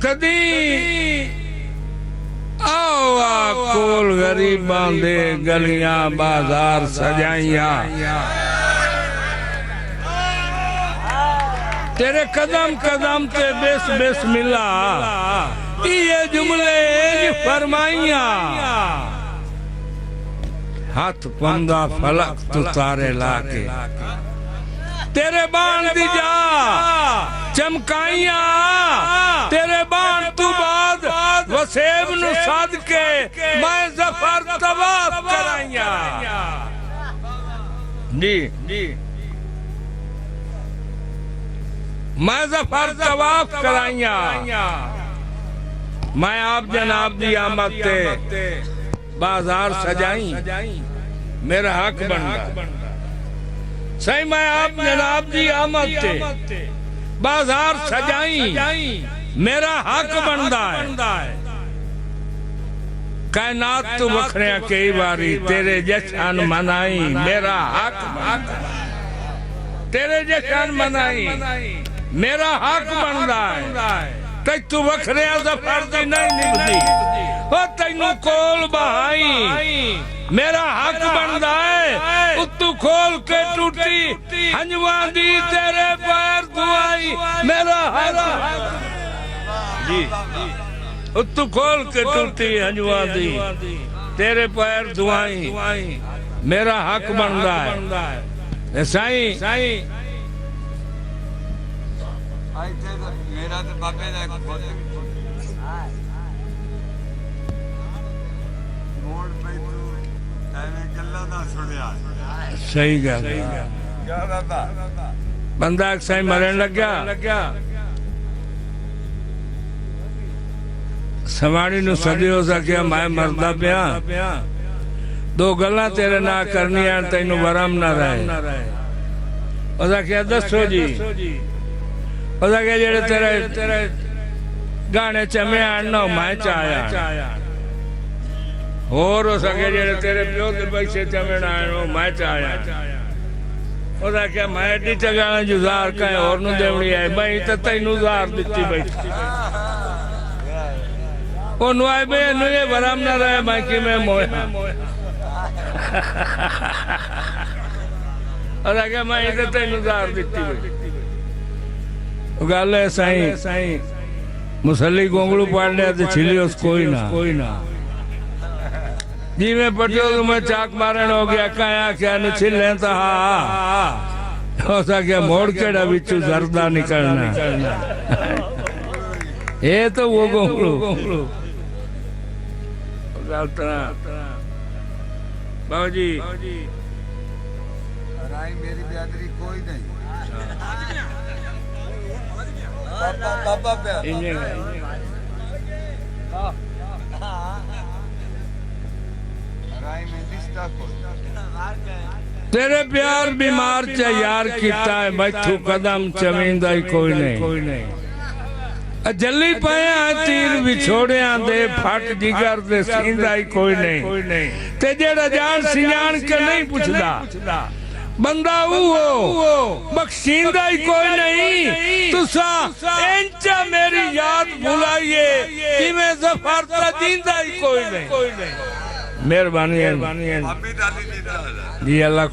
کدی آوا کول غریباں دے گلیاں بازار سجائیاں تیرے قدم قدم تے بسم اللہ یہ جملے فرمائیاں ہاتھ پندہ فلک تو تارے لاکے تیرے بان دی جا چمکائیاں تیرے بان تو بعد وسیب نو صدقے میں ظفر طواف کرائیاں جی میں ظفر طواف کرائیاں میں آپ جناب دی آمد تے بازار سجائیں میرا حق بندا صحیح میں آپ جناب دی آمد تے بازار سجائیں میرا حق بندا ہے کائنات تو بکھریاں کئی باری تیرے جشن منائیں میرا حق تیرے جشن منائیں میرا حق بندا ہے تیج تو بکھریاں ظفر دی نہیں نبدی وہ تینو کول بہائیں میرا حق بندا ہے اتو کھول کے ٹوٹی ہنجوان دی تیرے پیر دعائی میرا حق جی اتو کھول کے ٹوٹی ہنجوان دی تیرے پیر دعائی میرا حق بندا ہے سائیں میرا تو بابے دا موڑ پہ تو ایویں گلاں نہ سنیا صحیح گل کیا بابا بندہ ایک سائیں مرن لگیا سماڑی نو صدی ہو سکیا میں مردہ پیا دو گلاں تیرے نہ کرنی ہیں تینو برام نہ رہے اوزا کیا دسو جی اوزا کیا جڑے تیرے گانے چمے آننا میں چاہیا اور اوزا کیا جڑے تیرے پیو دے بیسے چمے آننا میں چاہیا اوزا کیا میں ایڈی چگانا جو زار کہیں اور نو دیوڑی آئے میں تا تینو زار دیتی بیٹھی وہ نوائی بے انو یہ برام نہ رہے میں کی میں مویا اوزا کیا میں تا تینو زار دیتی بیٹھی گالے سائیں مسلی گونگلو پاڑنے آتے چھلی اس کوئی نہ جی میں پٹیو تو میں چاک مارن ہو گیا کہاں کیا نو چھلیں تا ہوسا کیا موڑ کے ڈبیچو زردہ نکلنا یہ تو وہ گونگلو گالتنا باو جی رائی میری بیادری کوئی نہیں بابا پہ تیرے پیار بیمار چا یار کیتا ہے بیٹھو قدم چمیندہ ہی کوئی نہیں جلی پایا تیر بچھوڑے دے پھٹ جگر دے سیندہ ہی کوئی نہیں تے جیڑا جان سیان کے نہیں پوچھدا بندہ ہو بخشیندہ ہی کوئی نہیں تسا انچہ میری یاد بھولائیے کہ میں ظفر تجیندہ ہی کوئی نہیں مہربانی ہے جی اللہ